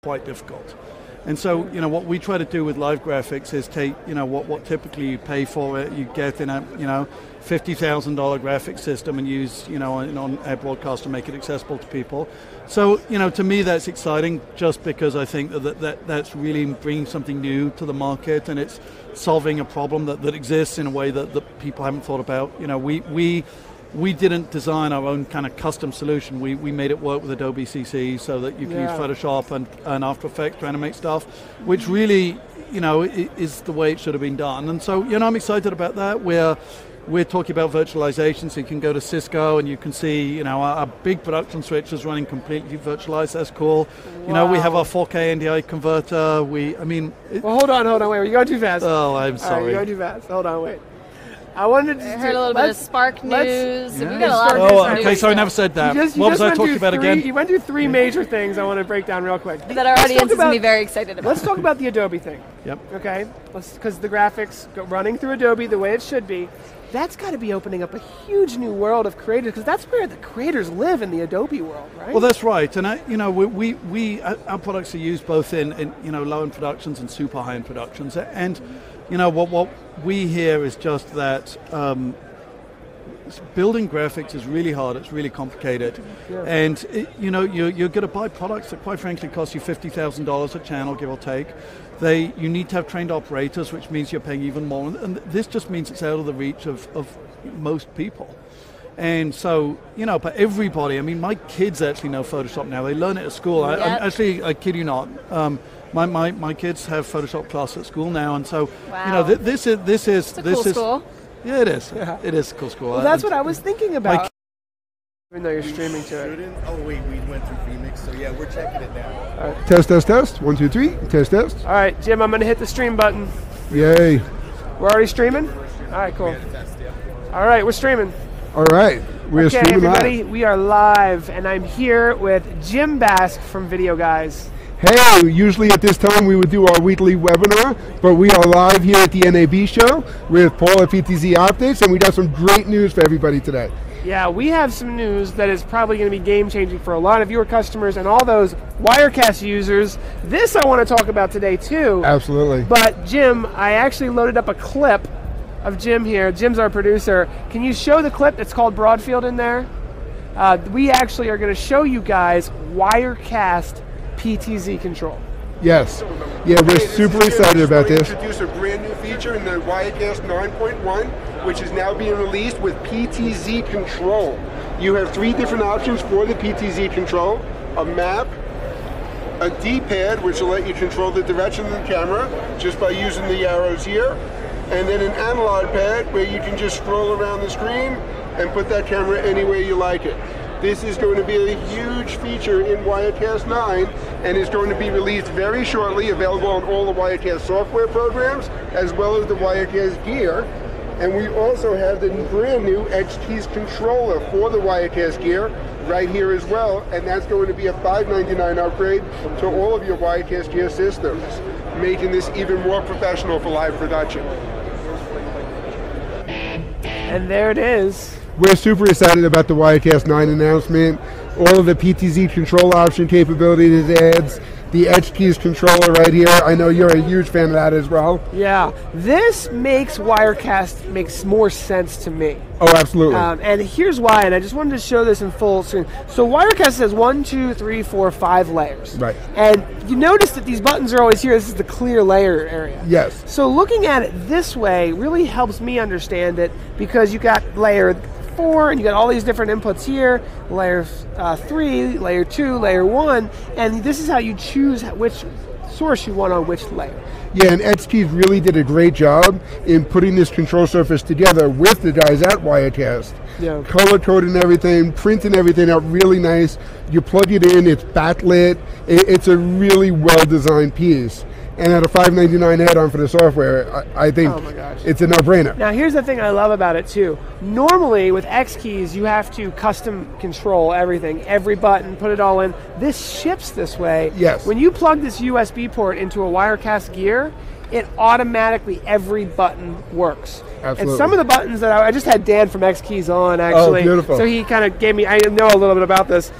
quite difficult. And so, you know, what we try to do with live graphics is take, you know, what typically you pay for it, you get in a, you know, $50,000 graphic system and use, you know, an on-air broadcast to make it accessible to people. So, you know, to me that's exciting just because I think that's really bringing something new to the market, and it's solving a problem that exists in a way that people haven't thought about. You know, we didn't design our own kind of custom solution. We made it work with Adobe CC so that you can use Photoshop and After Effects to animate stuff, which really, you know, is the way it should have been done. And so, you know, I'm excited about that. We're talking about virtualization, so you can go to Cisco and you can see, you know, our big production switch is running completely virtualized. That's cool. Wow. You know, we have our 4K NDI converter. Well, hold on, wait. You're going too fast. Oh, I'm sorry. You're going too fast. Hold on, wait. I wanted to heard a little bit of Spark news. Yeah. We got a lot of news. Okay, so I never said that. What was I talking about again? You went through three major things I want to break down real quick. That our audience is going to be very excited about. Let's talk about the Adobe thing. Yep. Okay? Because the graphics running through Adobe the way it should be, that's got to be opening up a huge new world of creators, because that's where the creators live, in the Adobe world, right? Well, that's right. And you know, our products are used both in you know, low-end productions and super high-end productions. And you know, what we hear is just that building graphics is really hard. It's really complicated, and you know, you're going to buy products that, quite frankly, cost you $50,000 a channel, give or take. You need to have trained operators, which means you're paying even more, and this just means it's out of the reach of most people. And so, you know, but everybody, I mean, my kids actually know Photoshop now. They learn it at school. I kid you not. My kids have Photoshop class at school now, and so you know, this is cool school. Yeah, it is. Yeah. It is a cool school. Well, that's what I was thinking about. Even though you're streaming to it. Oh wait, we went through Phoenix, so yeah, we're checking it now. All right. Test. 1, 2, 3. Test. All right, Jim, I'm going to hit the stream button. Yay. We're already streaming? All right, cool. All right, we're streaming. All right, we're streaming everybody, live. We are live, and I'm here with Jim Bask from Videoguys. Hey, usually at this time we would do our weekly webinar, but we are live here at the NAB show with Paul at PTZ Updates, and we got some great news for everybody today. Yeah, we have some news that is probably going to be game-changing for a lot of your customers and all those Wirecast users. This I want to talk about today, too. Absolutely. But, Jim, I actually loaded up a clip of Jim here. Jim's our producer. Can you show the clip? It's called Broadfield in there. We actually are going to show you guys Wirecast PTZ control. Yes. Yeah, we're super excited about this. We introduced a brand new feature in the Wirecast 9.1, which is now being released with PTZ control. You have 3 different options for the PTZ control: a map, a D-pad, which will let you control the direction of the camera just by using the arrows here, and then an analog pad where you can just scroll around the screen and put that camera anywhere you like it. This is going to be a huge feature in Wirecast 9, and is going to be released very shortly, available on all the Wirecast software programs, as well as the Wirecast gear. And we also have the brand new X-Keys controller for the Wirecast gear right here as well, and that's going to be a $5.99 upgrade to all of your Wirecast gear systems, making this even more professional for live production. And there it is. We're super excited about the Wirecast 9 announcement. All of the PTZ control option capabilities it adds. The X-Keys controller right here. I know you're a huge fan of that as well. Yeah, this makes Wirecast makes more sense to me. Oh, absolutely. And here's why, and I just wanted to show this in full screen. So Wirecast has 1, 2, 3, 4, 5 layers. Right. And you notice that these buttons are always here. This is the clear layer area. Yes. So looking at it this way really helps me understand it, because you got layer 4, and you got all these different inputs here, layer 3, layer 2, layer 1, and this is how you choose which source you want on which layer. Yeah, and X-Keys really did a great job in putting this control surface together with the guys at Wirecast. Yeah. Color coding everything, printing everything out really nice. You plug it in, it's backlit. It's a really well-designed piece. And at a $5.99 add-on for the software, I think it's a no-brainer. Now, here's the thing I love about it, too. Normally, with X-Keys, you have to custom control everything, every button, put it all in. This ships this way. Yes. When you plug this USB port into a Wirecast gear, it automatically, every button works. Absolutely. And some of the buttons that I just had Dan from X-Keys on, actually. Oh, beautiful. So he kind of gave me, I know a little bit about this.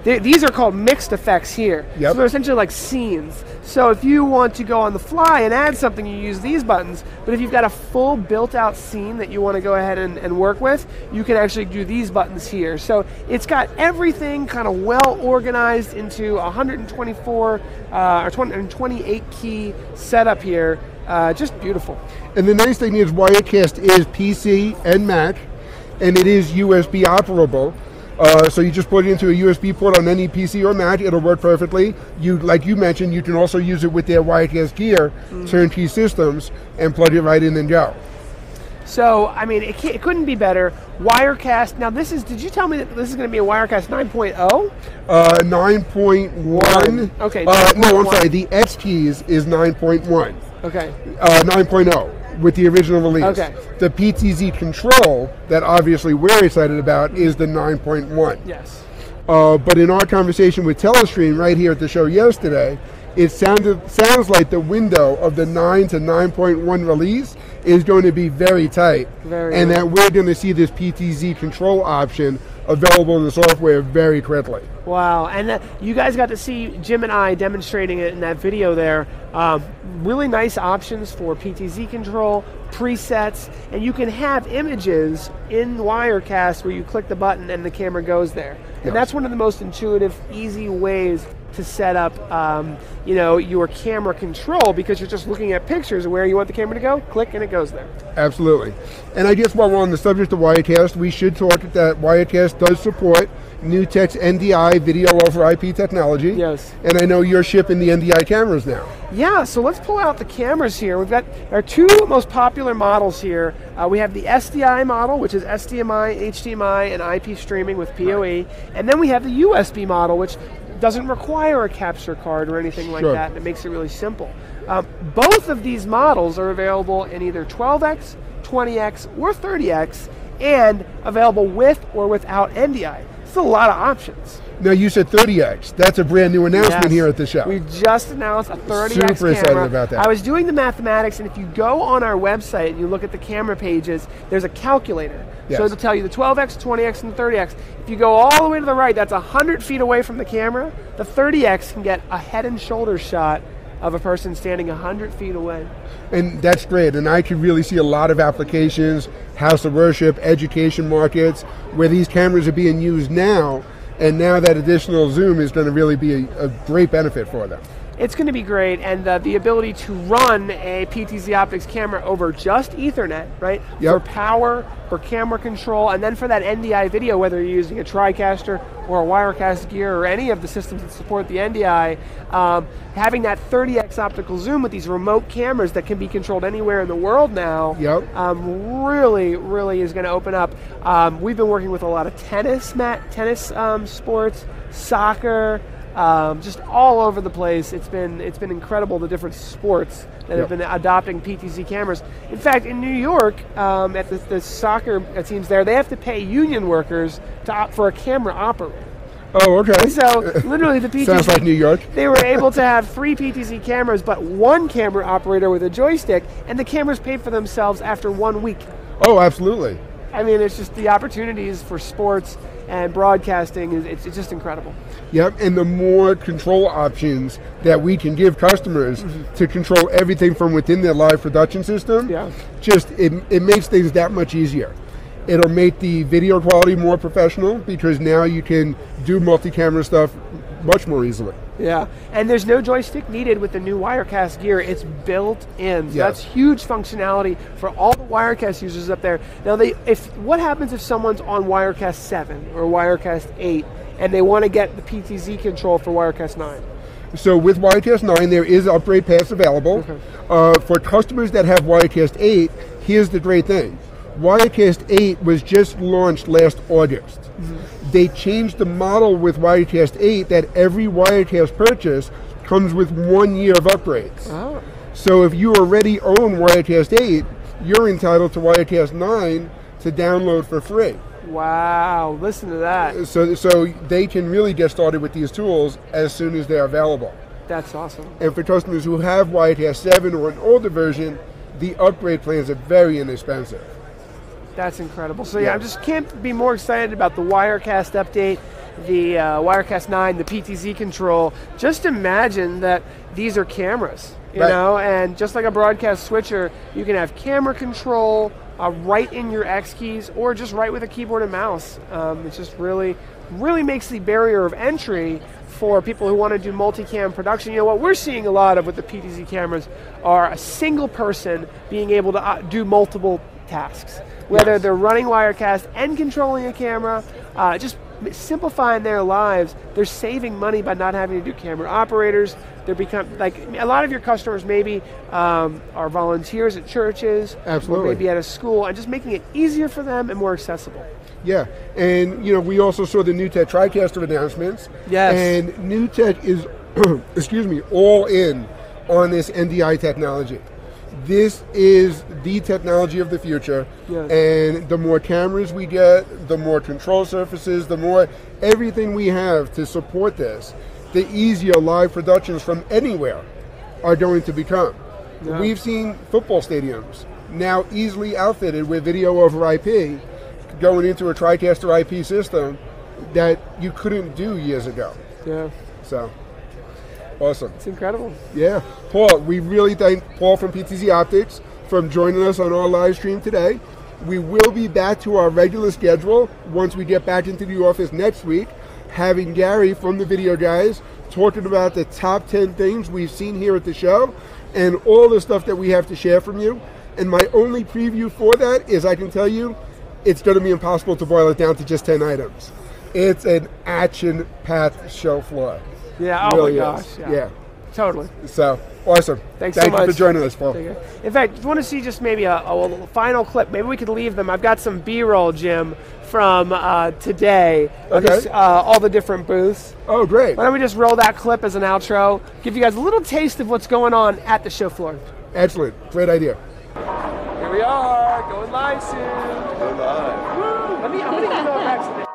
These are called mixed effects here. Yep. So they're essentially like scenes. So if you want to go on the fly and add something, you use these buttons. But if you've got a full built-out scene that you want to go ahead and work with, you can actually do these buttons here. So it's got everything kind of well organized into 124 or 128 key setup here. Just beautiful. And the nice thing is Wirecast is PC and Mac, and it is USB operable. So you just put it into a USB port on any PC or Mac, it'll work perfectly. Like you mentioned, you can also use it with their Wirecast Gear turnkey systems and plug it right in and go. So, I mean, it couldn't be better. Wirecast, now did you tell me that this is going to be a Wirecast 9.0? 9.1. Okay. No, I'm sorry, the X keys is 9.1. Okay. 9.0 with the original release. Okay. The PTZ control that obviously we're excited about is the 9.1. Yes. But in our conversation with Telestream right here at the show yesterday, it sounds like the window of the 9 to 9.1 release is going to be very tight, and that we're going to see this PTZ control option available in the software very quickly. Wow, and you guys got to see Jim and I demonstrating it in that video there. Really nice options for PTZ control, presets, and you can have images in Wirecast where you click the button and the camera goes there. And that's one of the most intuitive, easy ways to set up your camera control, because you're just looking at pictures of where you want the camera to go, click and it goes there. Absolutely. And I guess while we're on the subject of Wirecast, we should talk that Wirecast does support NewTek's NDI video over IP technology. Yes. And I know you're shipping the NDI cameras now. Yeah, so let's pull out the cameras here. We've got our two most popular models here. We have the SDI model, which is SDMI, HDMI, and IP streaming with PoE. And then we have the USB model, which doesn't require a capture card or anything like that, and it makes it really simple. Both of these models are available in either 12x, 20x, or 30x, and available with or without NDI. It's a lot of options. Now you said 30x. That's a brand new announcement here at the show. We just announced a 30x Super camera. excited about that. I was doing the mathematics, and if you go on our website and you look at the camera pages, there's a calculator. So it'll tell you the 12x, 20x, and 30x. If you go all the way to the right, that's 100 feet away from the camera. The 30x can get a head and shoulders shot of a person standing 100 feet away. And that's great, and I could really see a lot of applications, house of worship, education markets, where these cameras are being used now, and now that additional zoom is going to really be a great benefit for them. It's going to be great, and the ability to run a PTZ Optics camera over just Ethernet, right? For power, for camera control, and then for that NDI video, whether you're using a TriCaster or a Wirecast Gear or any of the systems that support the NDI, having that 30x optical zoom with these remote cameras that can be controlled anywhere in the world now, really is going to open up. We've been working with a lot of tennis sports, soccer, just all over the place. It's been incredible, the different sports that have been adopting PTZ cameras. In fact, in New York, at the soccer teams there, they have to pay union workers to opt for a camera operator. Oh, okay. So literally the PTZ... Sounds like New York. They were able to have 3 PTZ cameras, but 1 camera operator with a joystick, and the cameras paid for themselves after 1 week. Oh, absolutely. I mean, it's just the opportunities for sports and broadcasting, it's just incredible. Yep, and the more control options that we can give customers to control everything from within their live production system, just it makes things that much easier. It'll make the video quality more professional, because now you can do multi-camera stuff much more easily. Yeah, and there's no joystick needed with the new Wirecast Gear. It's built in. So that's huge functionality for all the Wirecast users up there. Now, what happens if someone's on Wirecast 7 or Wirecast 8 and they want to get the PTZ control for Wirecast 9? So with Wirecast 9, there is upgrade paths available. For customers that have Wirecast 8, here's the great thing. Wirecast 8 was just launched last August. They changed the model with Wirecast 8 that every Wirecast purchase comes with 1 year of upgrades. So if you already own Wirecast 8, you're entitled to Wirecast 9 to download for free. Wow, listen to that. So they can really get started with these tools as soon as they're available. That's awesome. And for customers who have Wirecast 7 or an older version, the upgrade plans are very inexpensive. That's incredible. So I just can't be more excited about the Wirecast update. the Wirecast 9, the PTZ control, just imagine that these are cameras, you know, and just like a broadcast switcher, you can have camera control right in your X keys or just right with a keyboard and mouse. It just really makes the barrier of entry for people who want to do multicam production. You know, what we're seeing a lot of with the PTZ cameras are a single person being able to do multiple tasks, whether they're running Wirecast and controlling a camera, just simplifying their lives. They're saving money by not having to do camera operators. They're like a lot of your customers maybe are volunteers at churches, or maybe at a school, and just making it easier for them and more accessible. Yeah, and you know, we also saw the NewTek TriCaster announcements. Yes. And NewTek is, excuse me, all in on this NDI technology. This is the technology of the future. Yes. And the more cameras we get, the more control surfaces, the more everything we have to support this, the easier live productions from anywhere are going to become. Yeah. We've seen football stadiums now easily outfitted with video over IP, going into a TriCaster IP system that you couldn't do years ago. Yeah. So, awesome. It's incredible. Yeah. Paul, we really thank Paul from PTZ Optics for joining us on our live stream today. We will be back to our regular schedule once we get back into the office next week, having Gary from the Video Guys talking about the top 10 things we've seen here at the show and all the stuff that we have to share from you. And my only preview for that is I can tell you, it's going to be impossible to boil it down to just 10 items. It's an action-packed show floor. Yeah, really my gosh. Yeah. Totally. So, awesome. Thank you for joining us, Paul. In fact, if you want to see just maybe a final clip, maybe we could leave them. I've got some B-roll, Jim, from today. Okay. All the different booths. Oh, great. Why don't we just roll that clip as an outro, give you guys a little taste of what's going on at the show floor. Excellent. Great idea. Here we are, going live soon. Go live. Woo! I'm going to email it back to them.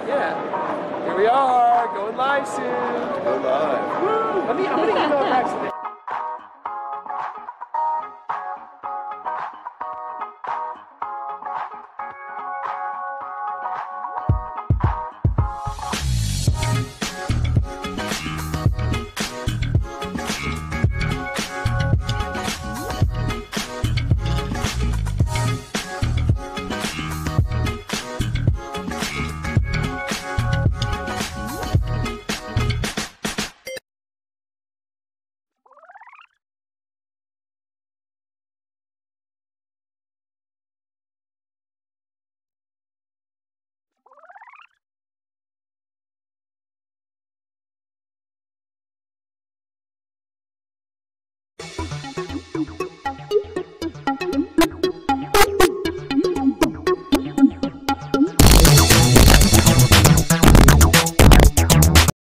Yeah. Here we are, going live soon. Go live. Woo! I'm going to email it back to them.